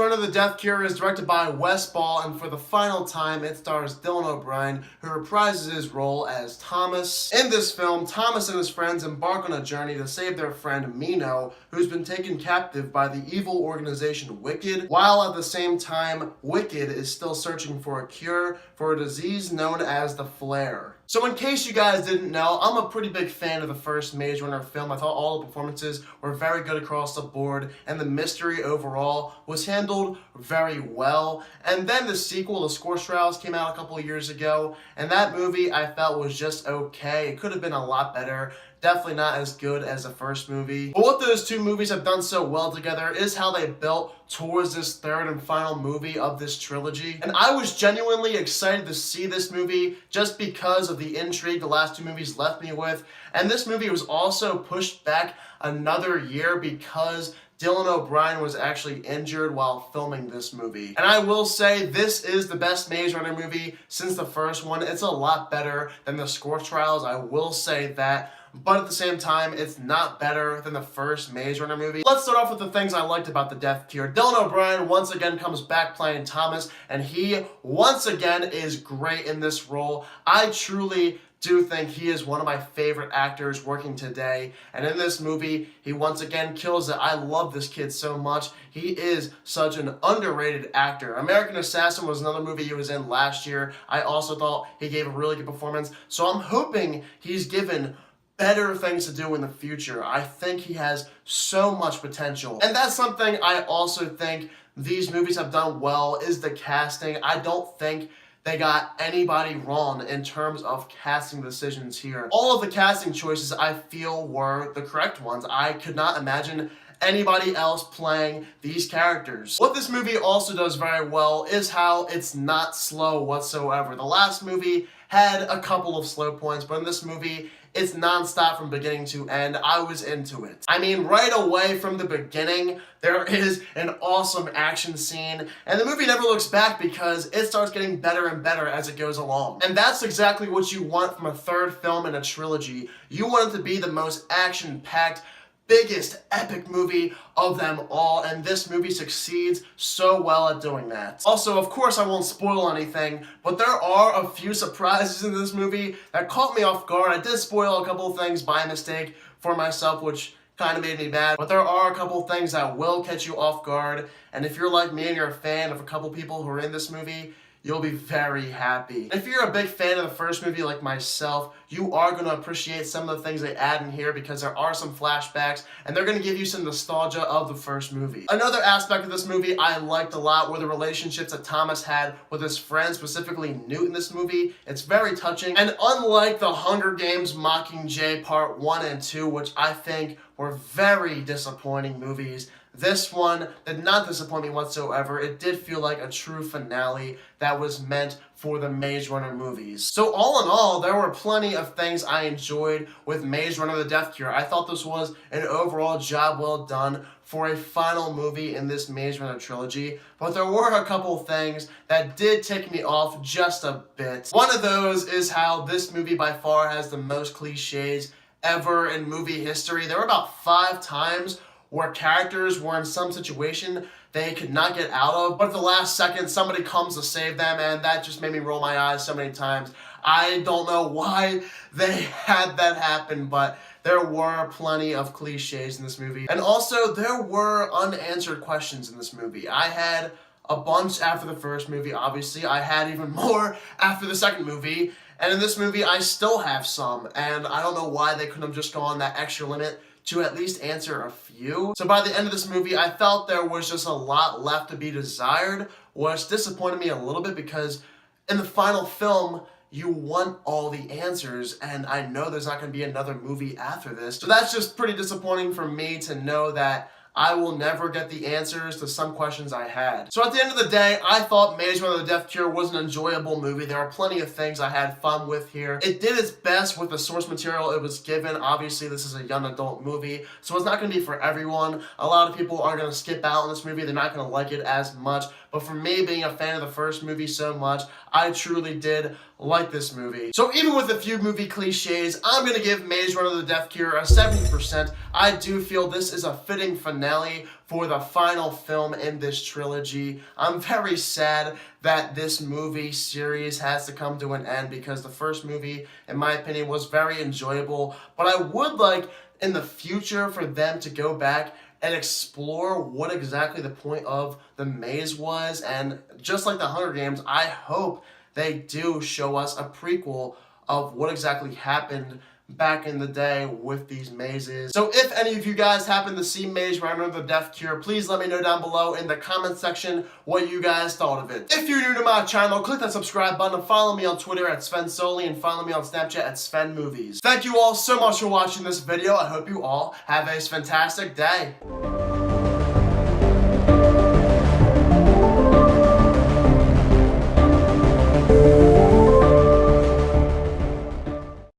Runner the Death Cure is directed by Wes Ball, and for the final time, it stars Dylan O'Brien, who reprises his role as Thomas. In this film, Thomas and his friends embark on a journey to save their friend Mino, who's been taken captive by the evil organization Wicked, while at the same time, Wicked is still searching for a cure for a disease known as the Flare. So in case you guys didn't know, I'm a pretty big fan of the first Maze Runner film. I thought all the performances were very good across the board, and the mystery overall was handled very well. And then the sequel, The Scorch Trials, came out a couple of years ago, and that movie I felt was just okay. It could have been a lot better. Definitely not as good as the first movie. But what those two movies have done so well together is how they built towards this third and final movie of this trilogy. And I was genuinely excited to see this movie just because of the intrigue the last two movies left me with. And this movie was also pushed back another year because Dylan O'Brien was actually injured while filming this movie. And I will say, this is the best Maze Runner movie since the first one. It's a lot better than The Scorch Trials, I will say that. But at the same time, it's not better than the first Maze Runner movie. Let's start off with the things I liked about the Death Cure. Dylan O'Brien once again comes back playing Thomas, and he once again is great in this role. I truly do think he is one of my favorite actors working today, and in this movie he once again kills it. I love this kid so much. He is such an underrated actor. American Assassin was another movie he was in last year. I also thought he gave a really good performance, so I'm hoping he's given better things to do in the future. I think he has so much potential, and that's something I also think these movies have done well, is the casting. I don't think they got anybody wrong in terms of casting decisions here. All of the casting choices I feel were the correct ones. I could not imagine anybody else playing these characters. What this movie also does very well is how it's not slow whatsoever. The last movie had a couple of slow points, but in this movie, it's non-stop from beginning to end. I was into it. I mean, right away from the beginning, there is an awesome action scene, and the movie never looks back because it starts getting better and better as it goes along. And that's exactly what you want from a third film in a trilogy. You want it to be the most action-packed, biggest epic movie of them all, and this movie succeeds so well at doing that. Also, of course, I won't spoil anything, but there are a few surprises in this movie that caught me off guard. I did spoil a couple of things by mistake for myself, which kind of made me mad, but there are a couple of things that will catch you off guard, and if you're like me and you're a fan of a couple people who are in this movie, you'll be very happy. If you're a big fan of the first movie like myself, you are going to appreciate some of the things they add in here because there are some flashbacks and they're going to give you some nostalgia of the first movie. Another aspect of this movie I liked a lot were the relationships that Thomas had with his friend, specifically Newt in this movie. It's very touching, and unlike the Hunger Games Mockingjay Part 1 and 2, which I think were very disappointing movies, this one did not disappoint me whatsoever. It did feel like a true finale that was meant for the Maze Runner movies. So all in all, there were plenty of things I enjoyed with Maze Runner the Death Cure. I thought this was an overall job well done for a final movie in this Maze Runner trilogy, but there were a couple things that did take me off just a bit. One of those is how this movie by far has the most cliches ever in movie history. There were about 5 times where characters were in some situation they could not get out of, but at the last second, somebody comes to save them, and that just made me roll my eyes so many times. I don't know why they had that happen, but there were plenty of cliches in this movie. And also, there were unanswered questions in this movie. I had a bunch after the first movie, obviously. I had even more after the second movie, and in this movie, I still have some, and I don't know why they couldn't have just gone that extra limit to at least answer a few. So by the end of this movie, I felt there was just a lot left to be desired, which disappointed me a little bit because in the final film, you want all the answers, and I know there's not going to be another movie after this. So that's just pretty disappointing for me to know that I will never get the answers to some questions I had. So at the end of the day, I thought Maze Runner the Death Cure was an enjoyable movie. There are plenty of things I had fun with here. It did its best with the source material it was given. Obviously, this is a young adult movie, so it's not going to be for everyone. A lot of people are going to skip out on this movie. They're not going to like it as much. But for me, being a fan of the first movie so much, I truly did like this movie. So even with a few movie cliches, I'm gonna give Maze Runner: The Death Cure a 70%. I do feel this is a fitting finale for the final film in this trilogy. I'm very sad that this movie series has to come to an end because the first movie, in my opinion, was very enjoyable. But I would like in the future for them to go back and explore what exactly the point of the maze was. And just like the Hunger Games, I hope they do show us a prequel of what exactly happened back in the day with these mazes. So if any of you guys happen to see Maze Runner: The Death Cure, please let me know down below in the comment section what you guys thought of it. If you're new to my channel, click that subscribe button and follow me on Twitter at SvenSulley and follow me on Snapchat at SvenMovies. Thank you all so much for watching this video. I hope you all have a fantastic day.